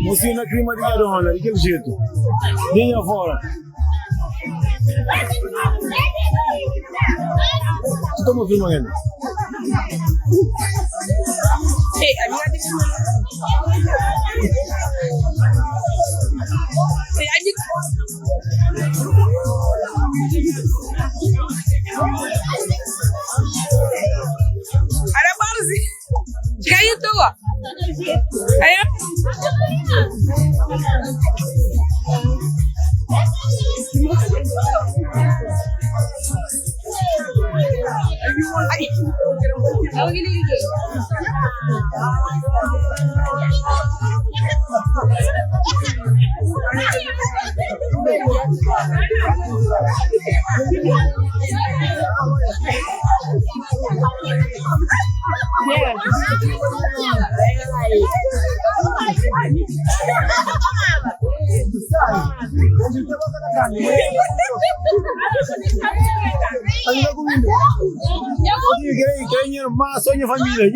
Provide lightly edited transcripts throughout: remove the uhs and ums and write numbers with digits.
Mocinho na crima de Garona, daquele jeito. Linha fora. Tu toma o filme ainda? Ei, a minha deixa. Ada baru sih. Jika itu kok. Ayo. Ayo gini. Kayaknya masuknya família,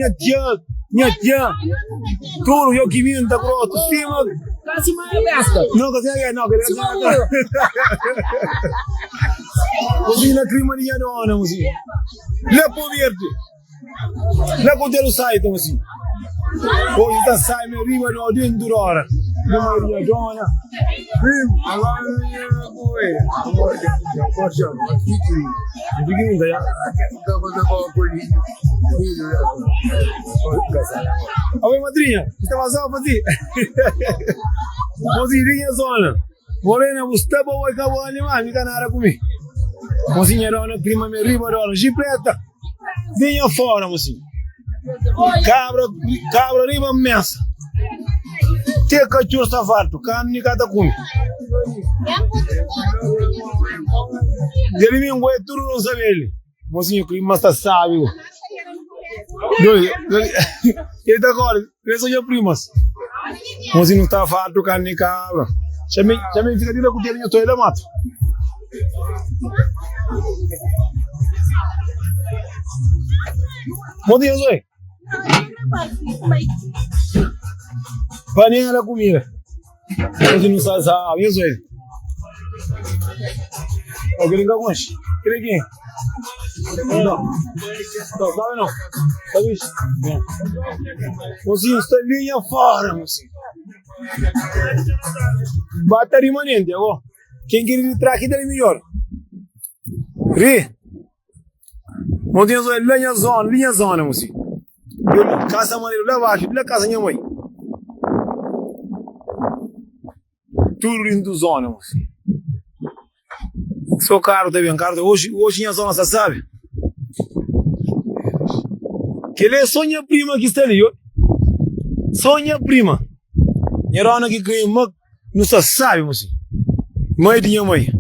minha tia, tudo eu que vim da croto, cima. Kasih mana besta? Não, kasih não, kasih. Cozinha crima de Garona, moço. Lepo verde. Lepo dele sai, então assim. Hoje está sai me riba do dentro da hora. Crima de Garona. Agora eu vou ver. Poxa, aqui que Begin da ya. Oi, madrinha, está vazado para ti. Mozinha zona. Morena, você vai o cabo animal, me canara comigo. Mozinha Garona, crima me riba da hora. Gipreta. Vinha fora, mocinho. Cabra riba messa. Te cachorro está farto, carne cada come. Ele me engole tudo não sabe ele. Mocinho, clima está sábio. Ele está agora, ele só já primas. Mocinho está farto, carne cabra. Chamei fica de lá com o dinheiro, eu estou aí mato. Mocinho, Zoe. Paninha da comida. Hoje não sabe, isso aí. Alguém liga com a gente? Não. Não, sabe não. Sabe isso? Mocinho, está linha fora, mocinho. Bata rimanente, agora. Quem quer entrar aqui, dá melhor. Ri. Mocinho, linha zona, mocinho. Casa maneiro, lá abaixo, lá casa minha mãe. Tudo indo zona, mocinho. Sou caro também, caro. Hoje minha zona, você sabe? Que ele é só minha prima que está ali, ó. Só minha prima. Minha rona que ganha, não se sabe, mocinho. Mãe de minha mãe.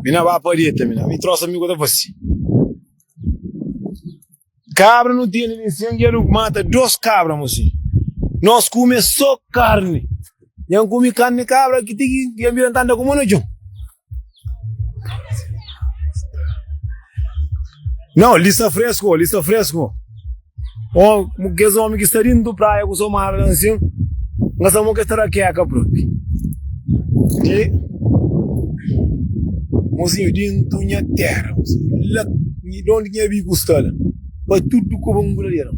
Mina vai para dieta, mina. Me trouxe amigo da você. Cabra não tem nem sangue, mata 2 cabras, mocinho. Nós comemos só carne. Yang come carne cabra que tem que virar tanda como não é. Não, lista fresco. Oh, que os homens que estão indo do praia com sua mara assim, nós vamos que estar aqui a capro. E mocinho dentro minha terra, lá onde tinha vi custala, para tudo como um goleiro.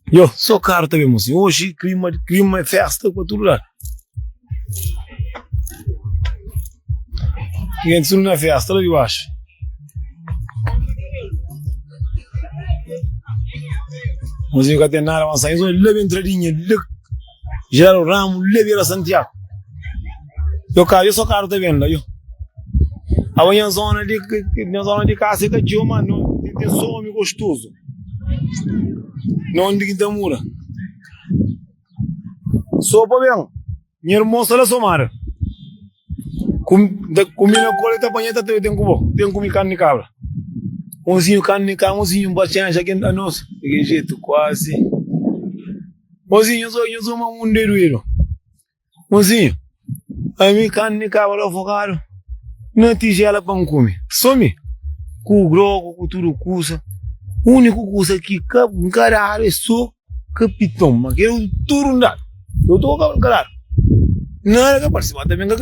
Eu sou caro também, mocinho. Hoje clima é festa para tudo lá. E antes não é festa, lá de baixo. Mocinho que tem nada avançado, isso leva entradinha, Geraldo Ramos, leva a Santiago. Eu sou caro também, lá eu. A minha zona de casa é que mano, tem some gostoso. Não de Quintamura. Sopa bem. Minha irmã lá somara. Comida coleta panheta tem como. Tem como carne de cabra. Mozinho carne de cabra, mozinho baixinho já que a nossa. De jeito quase. Mozinho eu sou uma mundeiro. Mozinho. A mim carne de cabra afogado. Não tigela para come. Some. Com grogo, com tudo cusa. O único coisa que um cara é só capitão. Mas que eu tudo não dá. Eu estou a cara. Não é que participar também que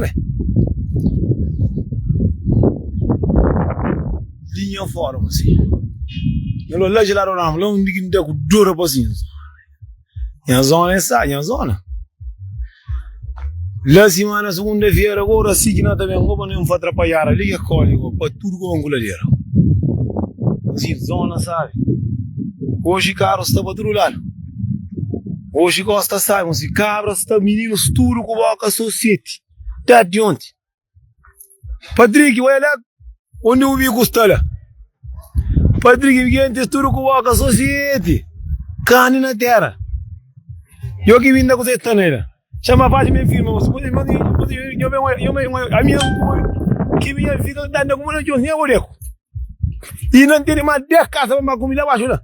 linha fora, assim. Eu lá de lá não, lá onde que não dura assim. E a zona é essa, e a zona. Lá semana segunda-feira agora sim que nós também vamos não fazer atrapalhar ali é cólico para tudo com anguladeira. Assim, zona sabe. Hoje caro está para outro lado. Hoje gosta sabe, assim, cabras está meninos tudo com boca society. Tá de ontem. Patrick, vai lá onde o bico está lá. Patrick, gente, tudo com boca society. Carne na terra. Eu que vim da coisa nela. Chama a minha firma, você pode a minha que minha fica dando como não tinha nem olho. E não tem mais 10 casas para comida abaixo lá.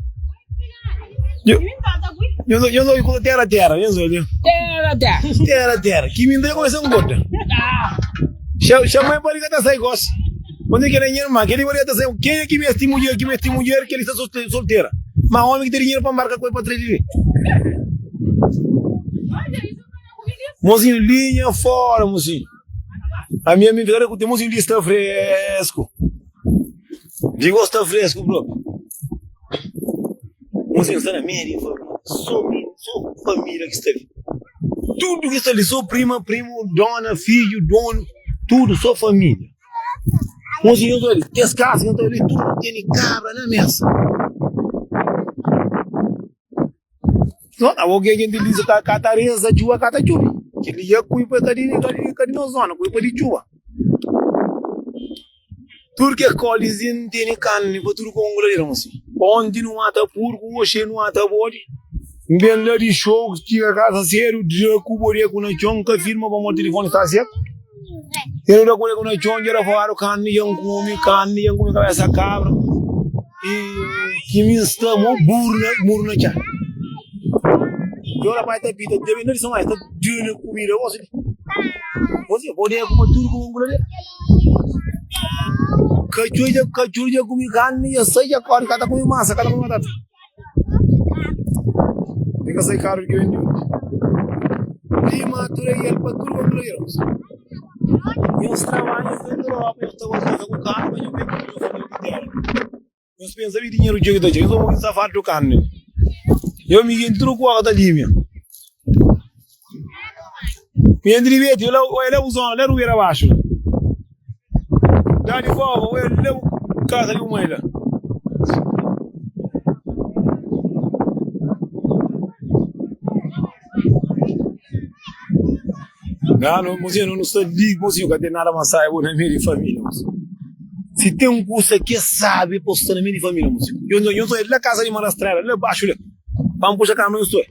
Eu sou com terra, eu sou ali. Terra. Que me deu coisa gorda. Chama para que sai gosto. Onde que nem irmã, que ele vai estar sem quem é que me estima mulher, que ele está solteira. Mas homem que tem dinheiro para marcar coisa para trás. Mozinho, linha fora, mozinho. A minha amiga que tem mozinho está fresco. Digo, está fresco, bro. Mozinho está na minha sou família que está ali. Tudo que está ali, sou primo, dona, filho, dono, tudo, sou família. Mozinho, eu estou ali, tem as casas, eu estou ali, tudo, tem cabra na mesa. Não, alguém que diz que a catareza de uma catachuva. Que ele ia cuidar de na zona, cuidar de chuva. Tudo que é colizinho tem carne, para tudo com um goleiro, assim. Onde não mata porco, hoje não mata bode. Bem lá de show, tinha casa sério, de cuboria com a chonca, firma para o telefone está seco. Eu não com a chonca, era fora carne, iam comer cabeça cabra. E que me estamos burro na chá. Eu lá vai ter pita, deve não são mais, tá dando comida você pode comer tudo com um goleiro. Cachuja comer carne, eu sei já corre, cada comer massa, cada comer batata. Fica sai caro que vende. Lima, turei, ele para tudo com goleiro. Meus trabalhos dentro da Europa, eu estou fazendo com carne, mas eu pego o meu dinheiro. Meus pensamentos de dinheiro de eu sou safado do carne. Eu me entro com a da Límia. Me entrei bem, ele é o zona, ele é o ruído abaixo. Dá de volta, ele é o casa de uma ilha. Não, mozinho, não estou de mozinho, que tem nada mais sair na minha família. Se tem um curso que sabe postar na minha família, mozinho. Eu estou na casa de Marastrela, lá abaixo. Vamos puxar a cama, eu estou.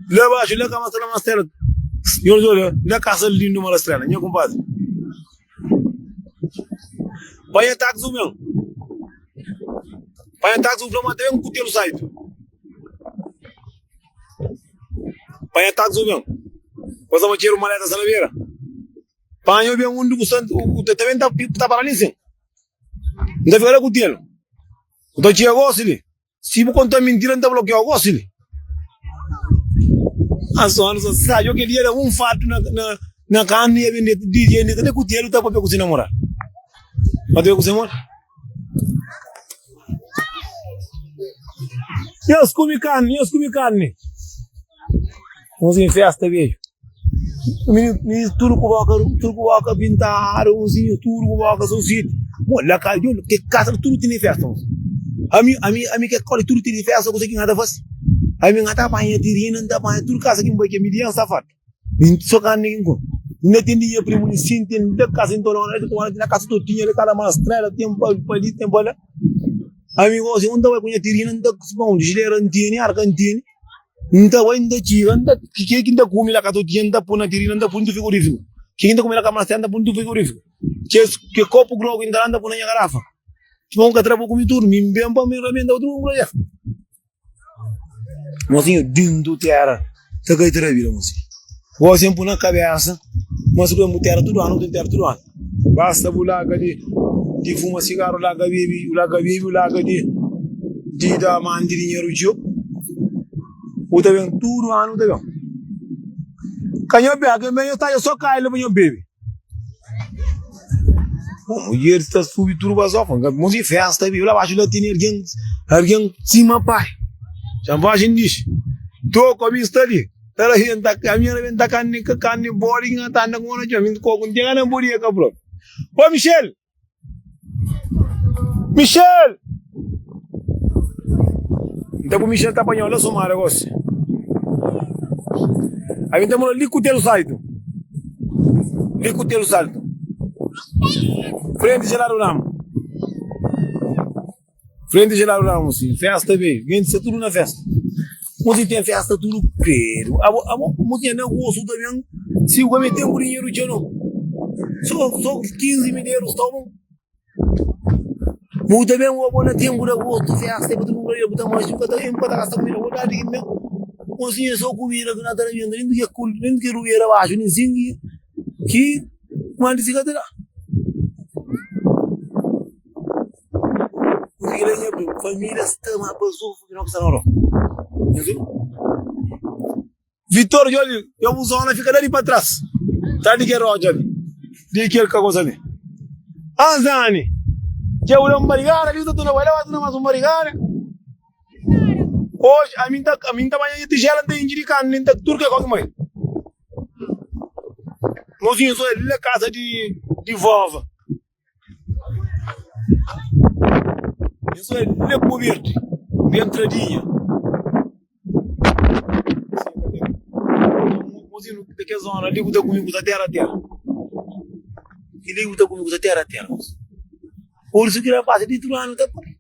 Lá abaixo, lá cama, lá Marastrela. Eu estou lá casa de lindo Marastrela, meu compadre. Vai entrar com o meu. Vai entrar com o meu, até um cutelo saído. Vai entrar com o meu. Você vai tirar uma maleta salaveira. Pai, eu vi um mundo que também está para ali, sim. Não fica lá com o telo. O teu tia gosta ali. Se você contar mentira, não está bloqueado, gosta ali. A sua não sabe, eu queria um fato na carne e vender DJ, nem com o telo está para pegar com namorar. Mas eu com você mora? Eu comi carne. Vamos em festa, vejo. Tudo com boca pintar, tudo com boca society. Bom, lá cá, que casa tudo tem festa. A mim que escola tudo tem festa, você que nada faz. A mim nada apanha tirina, nada apanha tudo casa que me vai que me dia safado. Só carne ninguém. Não tem dinheiro para me sentir, tem de casa então na casa tu tinha de cada mastrela, tem pali, tem bola. A mim você onde vai com tirina, não bom, gileira antene, arcantene. Não vai ainda tira, que ainda come lá casa tu tinha, ainda põe na tirina, ainda põe no frigorífico. Que ainda come lá casa mastrela, ainda põe no frigorífico. Que copo grogo ainda anda põe na garrafa. Tipo, que trabalho com tudo, me bem para me remenda outro lugar. Mozinho, dentro terra, tá que trabalho, mozinho. Você põe na cabeça, mas o que terra tudo ano, tem terra tudo ano. Basta bulaga di fuma sigaro ulaga baby ulaga di da mandiri nyeru jo. Uta ben tudo anu uta ben. Kanyo be aga me yo ta yo soka ile banyo baby. O yer tá subi tudo basofa, música festa bi, lá baixo lá tem alguém cima pai. Já vai indis. Tô com isso ali. Tara henta caminha venta canne boring ata anda ngono jamin ko kun dia na buri ka bro. Ô Michel. Então o Michel tá apanhando o mar agora. Aí então o licutelo saído. Frente Gerardo Ramos, sim. Festa bem. Vem ser tudo na festa. Música tem festa tudo quero. Música não gosto também. Se o homem tem um dinheiro de não. Só 15 mil euros tá bom. Música bem o abona tem um gosto festa tudo bom. Eu botar mais que tá em para gastar comida vou dar de meu. Música só comida que não tá vendo nem que cool nem que rueira baixo nem zingue. Que manda se cadê lá? Família está uma pessoa que não está não. Vitor Joli, eu vou usar na fica dali para trás. Tá de que roja, de que coisa ali. Azani, que eu não barigara, ali tu não vai levar tu não mais barigara. Hoje a mim tá banhando de gelo de injirican, nem tá turca como mãe. Mozinho só ele casa de vovó. Isso é lepo verde, de entradinha. Mozinho, de que zona? Ligo da comigo da terra. E ligo da comigo da terra. Por isso que ele passa de tudo ano, tá por aí.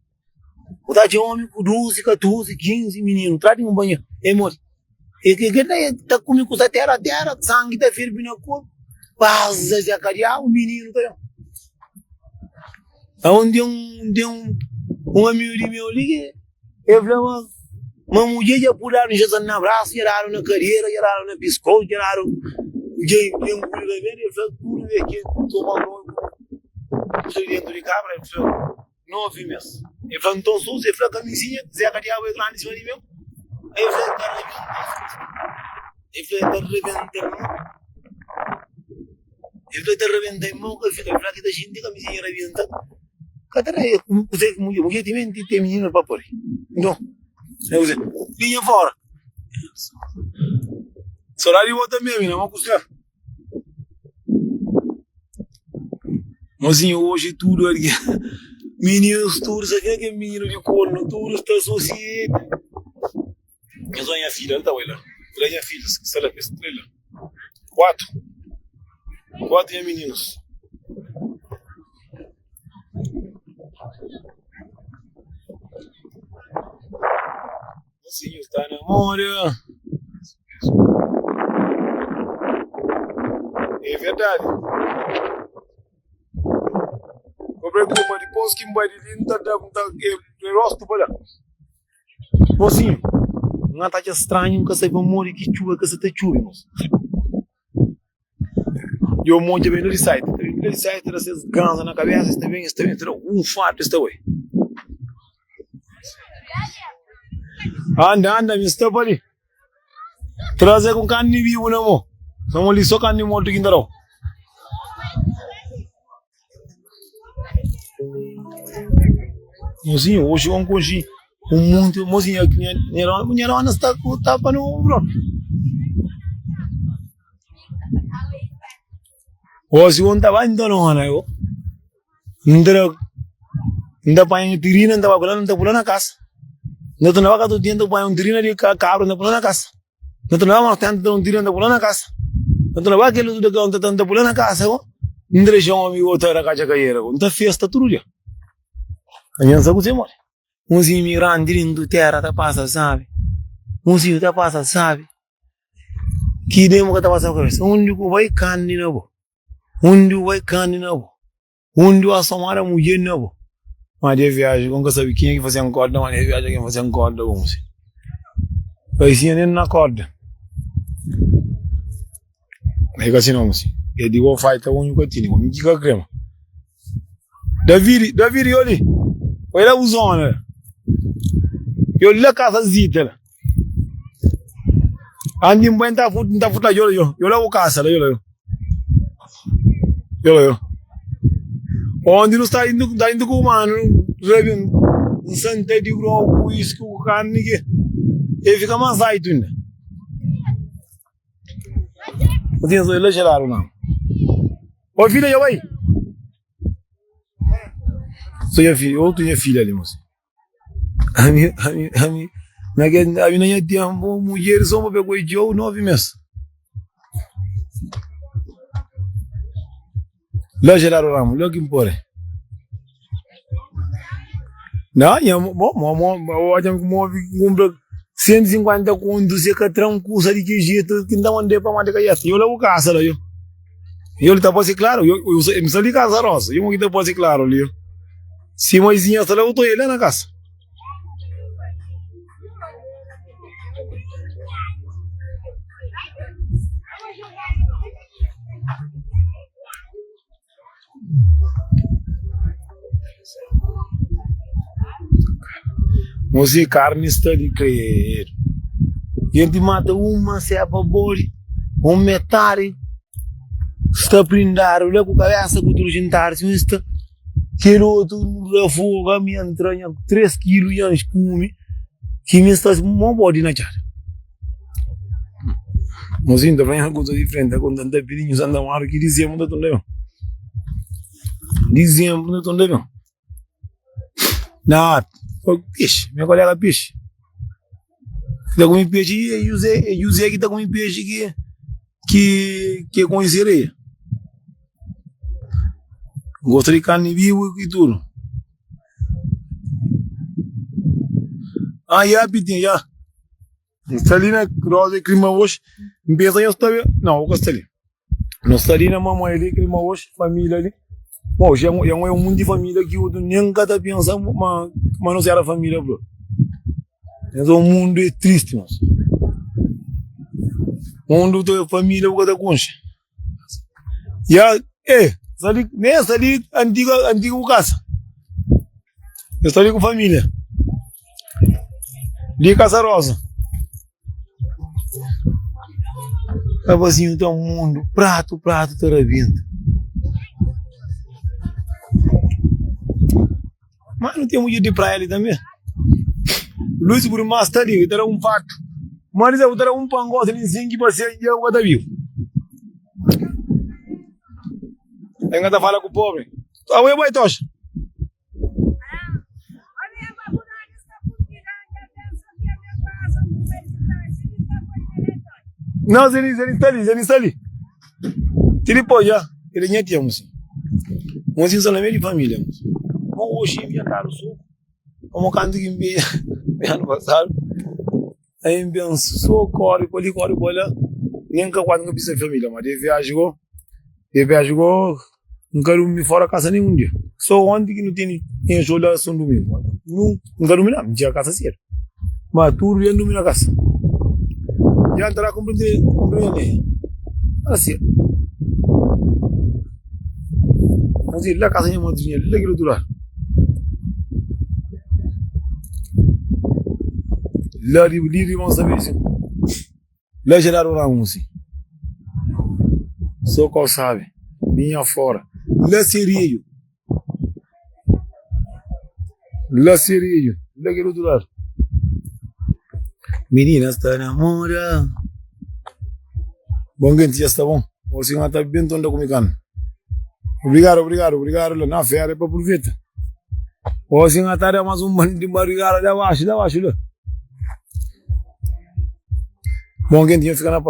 O da de homem com 12, 14, 15 meninos, trazem um banho, moço. E que tá comigo da terra, sangue tá firme na cor. Passa já caria o menino, tá? Aonde um amigo meu liga, eu falava, uma mulher já pularam, já estão no abraço, geraram na carreira, geraram na biscoito, geraram, já tem um pulo da venda, eu falei, tudo aqui, tomar banho, estou dentro de cabra, eu falei, 9 meses. Eu falei, então, sou você, eu falei, camisinha, Zé Cariá, eu entrar em cima de mim, aí eu falei, tá reventando, eu falei, que da gente, camisinha reventando. Cadê você mulher tem menino para pôr? Não. Eu sei. Linha fora. Salário volta mesmo, não vamos custar. Mozinho, hoje tudo ali. Meninos, todos aqui que menino de corno, todos está sociedade. Eu sou minha filha, não tá olhando. Olha minha filha, que ela estrela. 4 meninos. Mocinho está na memória. É verdade. Comprei uma depois que vai de linda da rosto para lá. Mocinho, não tá estranho que você vai morrer que chuva que você tá chovendo. Eu monte bem no site. No site vocês ganham na cabeça, está bem, fato está aí. Anda, Mr. Buddy. Trazer com carne vivo não mo. Só ali só carne morto aqui não. Mozinho, hoje vamos comer muito, mozinho, não está tapa no bro. Hoje vamos tá indo não ana eu. Ainda pai tirina ainda pulando casa. Não tô na vaca do dia, pai tirina de cabra ainda pulando casa. Não tô na vaca tanto tirina ainda pulando casa. Não tô na vaca ele do cão ainda pulando casa, ó. Ainda já amigo outro era casa caieira, ainda festa tudo dia. Anyansa você mora. Uns imigrantes indo terra tá passa, sabe? Uns tá passa, sabe? Que demo que tá passa cabeça. Onde vai carne não? Onde vai carne não? Onde vai somar a mulher não? Mas de viagem, como que sabe quem é que fazia corda, mas de viagem quem fazia corda, vamos ver. Vai sim nem na corda. Aí que assim não, assim. Eu digo, vai tá onde que tinha, me diga crema. David yoli. Wela uzona. Yo le casa zitela. Andi mbenta futa yo la casa yo. Onde não está indo com o mano, sabe? Um sante de groco, uísque, o carne que ele fica mais alto ainda. Não tem só ele gelar não. Ô filha, eu aí. Sou a filha, outro minha filha ali, moço. A minha, a minha tinha uma mulher só uma pegou e deu 9 meses. Lá gelar o ramo, lá que importa. Não, eu compro 150 contos e que tranquilo ali que jeito que não ande para mandar aí. Eu levo casa lá eu. Eu tá pode ser claro, eu só de casa rosa. Eu não pode ser claro ali. Se mãezinha só levo tô ele na casa. Mozi carne está de crer. Gente mata uma cepa bori, metade está prindar, olha com a cabeça com o jantar, se está quero outro refoga me entranha 3 quilos e antes come, que me está uma body na cara. Mozi ainda vem uma coisa diferente, quando anda pedindo anda mal que dizemos da tonde. Dizemos da tonde. Não. Peixe, minha colega peixe. Está com peixe e usei que está com peixe que conheceria. Gosto de carne viva e tudo. Ah, já pedi, já. Está ali na rosa e crema hoje. Empieza a estar bem. Não, eu gosto ali. Não está ali na mamãe ali, crema hoje, família ali. Bom, já é um mundo de família que eu nunca tá pensando, mas não sei a família, bro. É um mundo triste, mas. Mundo da família, o que tá concha. Já, sali, nem sali antigo casa. Eu estou ali com família. De Casa Rosa. Tava assim, então, mundo, prato, toda vida. Mas não tem muito de praia ali também. Luz por mais tá ali, era um fato. Mas eu era um pangote ali em 5% e eu vou dar vivo. Ainda tá falando com o pobre. Ah, eu vou tocha. Não, ele está ali. Ele pode já. Ele nem tinha assim. Mas isso é meio de família. Hoje eu caro suco, como canto que me ano passado, aí me só corre, nem que quando eu precisa família, mas de viagem não quero me fora casa nenhum dia. Só ontem que não tem jogo só domingo, não quero me não, me tinha casa cedo, mas tudo ia dormir na casa. Já entrar compreender, assim. Mas ele lá casa nem muito dinheiro, ele quer durar. Lá livre vamos saber isso. Lá gerar o ramo assim. Só qual sabe. Minha fora. Lá seria. Lá quero durar. Menina está namorada. Bom gente já está bom. O senhor está bem tonto comigo. Obrigado. Na fé é para aproveitar. O senhor está mais um bando de barrigada de baixo lá. Bom, quem tinha ficar na